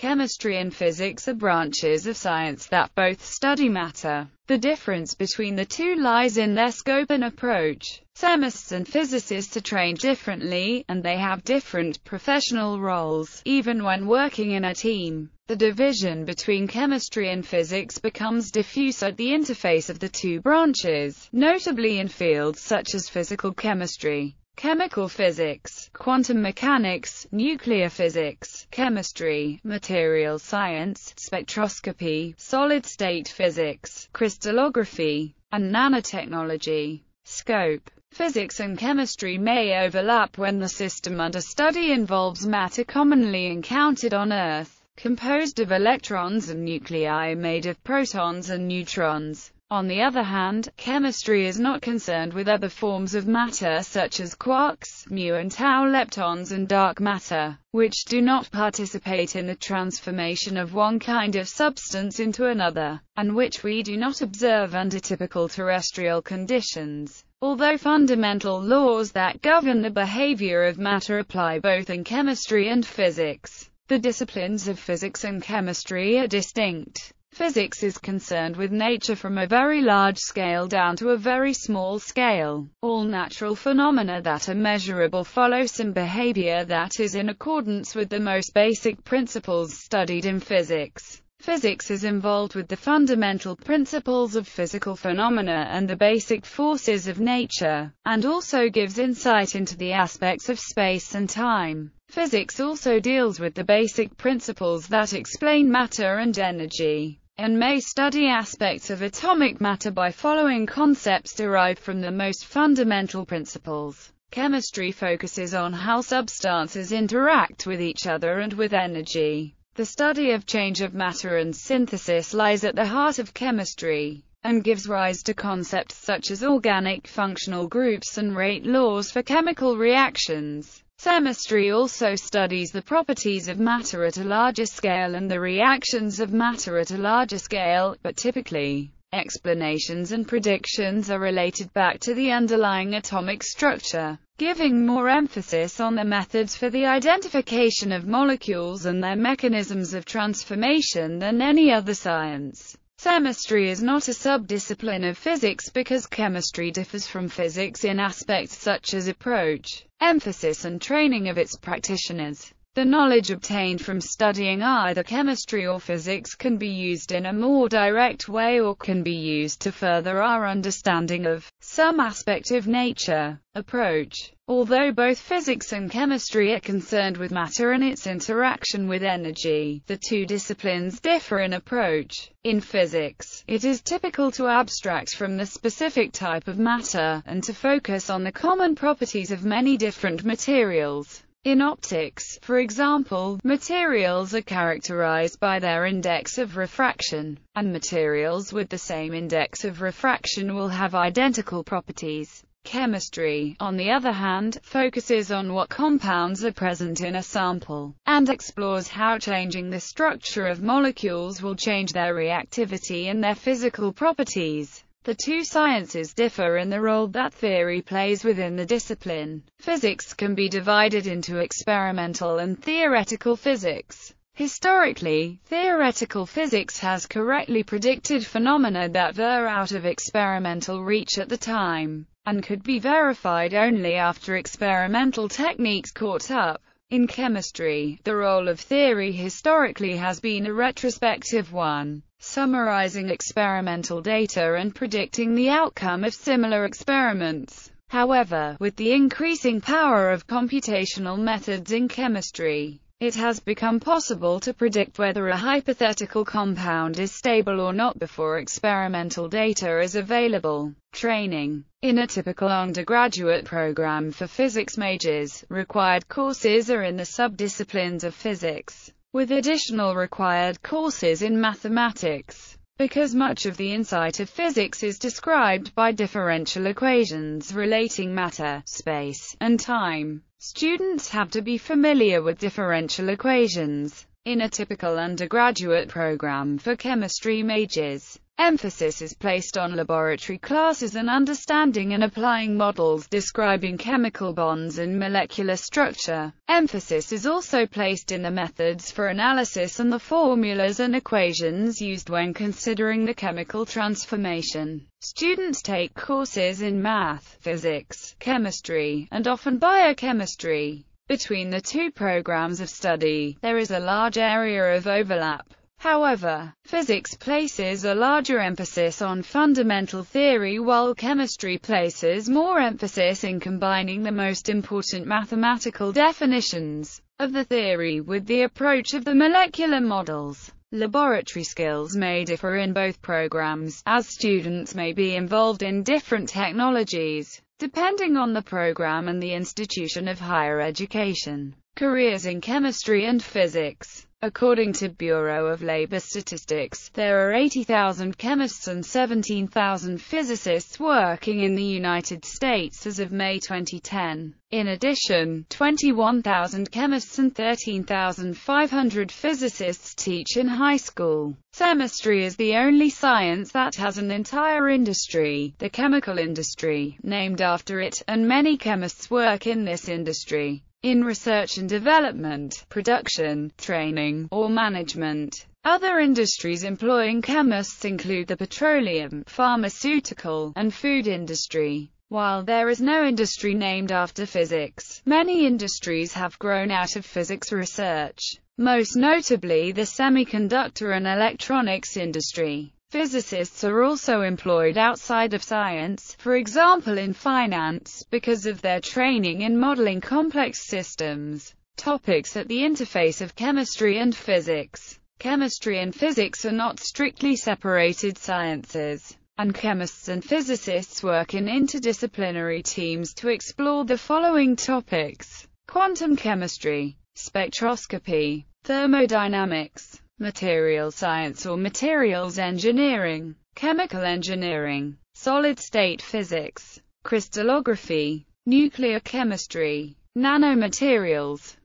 Chemistry and physics are branches of science that both study matter. The difference between the two lies in their scope and approach. Chemists and physicists are trained differently, and they have different professional roles, even when working in a team. The division between chemistry and physics becomes diffuse at the interface of the two branches, notably in fields such as physical chemistry, chemical physics, quantum mechanics, nuclear physics, chemistry, material science, spectroscopy, solid-state physics, crystallography, and nanotechnology. Scope. Physics and chemistry may overlap when the system under study involves matter commonly encountered on Earth, composed of electrons and nuclei made of protons and neutrons. On the other hand, chemistry is not concerned with other forms of matter such as quarks, mu and tau leptons and dark matter, which do not participate in the transformation of one kind of substance into another, and which we do not observe under typical terrestrial conditions. Although fundamental laws that govern the behavior of matter apply both in chemistry and physics, the disciplines of physics and chemistry are distinct. Physics is concerned with nature from a very large scale down to a very small scale. All natural phenomena that are measurable follow some behavior that is in accordance with the most basic principles studied in physics. Physics is involved with the fundamental principles of physical phenomena and the basic forces of nature, and also gives insight into the aspects of space and time. Physics also deals with the basic principles that explain matter and energy, and may study aspects of atomic matter by following concepts derived from the most fundamental principles. Chemistry focuses on how substances interact with each other and with energy. The study of change of matter and synthesis lies at the heart of chemistry, and gives rise to concepts such as organic functional groups and rate laws for chemical reactions. Chemistry also studies the properties of matter at a larger scale and the reactions of matter at a larger scale, but typically, explanations and predictions are related back to the underlying atomic structure, giving more emphasis on the methods for the identification of molecules and their mechanisms of transformation than any other science. Chemistry is not a subdiscipline of physics because chemistry differs from physics in aspects such as approach, emphasis and training of its practitioners. The knowledge obtained from studying either chemistry or physics can be used in a more direct way or can be used to further our understanding of some aspect of nature. Approach. Although both physics and chemistry are concerned with matter and its interaction with energy, the two disciplines differ in approach. In physics, it is typical to abstract from the specific type of matter, and to focus on the common properties of many different materials. In optics, for example, materials are characterized by their index of refraction, and materials with the same index of refraction will have identical properties. Chemistry, on the other hand, focuses on what compounds are present in a sample, and explores how changing the structure of molecules will change their reactivity and their physical properties. The two sciences differ in the role that theory plays within the discipline. Physics can be divided into experimental and theoretical physics. Historically, theoretical physics has correctly predicted phenomena that were out of experimental reach at the time, and could be verified only after experimental techniques caught up. In chemistry, the role of theory historically has been a retrospective one, summarizing experimental data and predicting the outcome of similar experiments. However, with the increasing power of computational methods in chemistry, it has become possible to predict whether a hypothetical compound is stable or not before experimental data is available. Training. In a typical undergraduate program for physics majors, required courses are in the subdisciplines of physics, with additional required courses in mathematics. Because much of the insight of physics is described by differential equations relating matter, space, and time, students have to be familiar with differential equations. In a typical undergraduate program for chemistry majors, Emphasis is placed on laboratory classes and understanding and applying models describing chemical bonds and molecular structure. Emphasis is also placed in the methods for analysis and the formulas and equations used when considering the chemical transformation. Students take courses in math, physics, chemistry, and often biochemistry. Between the two programs of study, there is a large area of overlap. However, physics places a larger emphasis on fundamental theory while chemistry places more emphasis in combining the most important mathematical definitions of the theory with the approach of the molecular models. Laboratory skills may differ in both programs, as students may be involved in different technologies, depending on the program and the institution of higher education. Careers in chemistry and physics. According to Bureau of Labor Statistics, there are 80,000 chemists and 17,000 physicists working in the United States as of May 2010. In addition, 21,000 chemists and 13,500 physicists teach in high school. Chemistry is the only science that has an entire industry, the chemical industry, named after it, and many chemists work in this industry. In research and development, production, training, or management. Other industries employing chemists include the petroleum, pharmaceutical, and food industry. While there is no industry named after physics, many industries have grown out of physics research, most notably the semiconductor and electronics industry. Physicists are also employed outside of science, for example in finance, because of their training in modeling complex systems. Topics at the interface of chemistry and physics. Chemistry and physics are not strictly separated sciences, and chemists and physicists work in interdisciplinary teams to explore the following topics: quantum chemistry, spectroscopy, thermodynamics, material science or materials engineering, chemical engineering, solid-state physics, crystallography, nuclear chemistry, nanomaterials,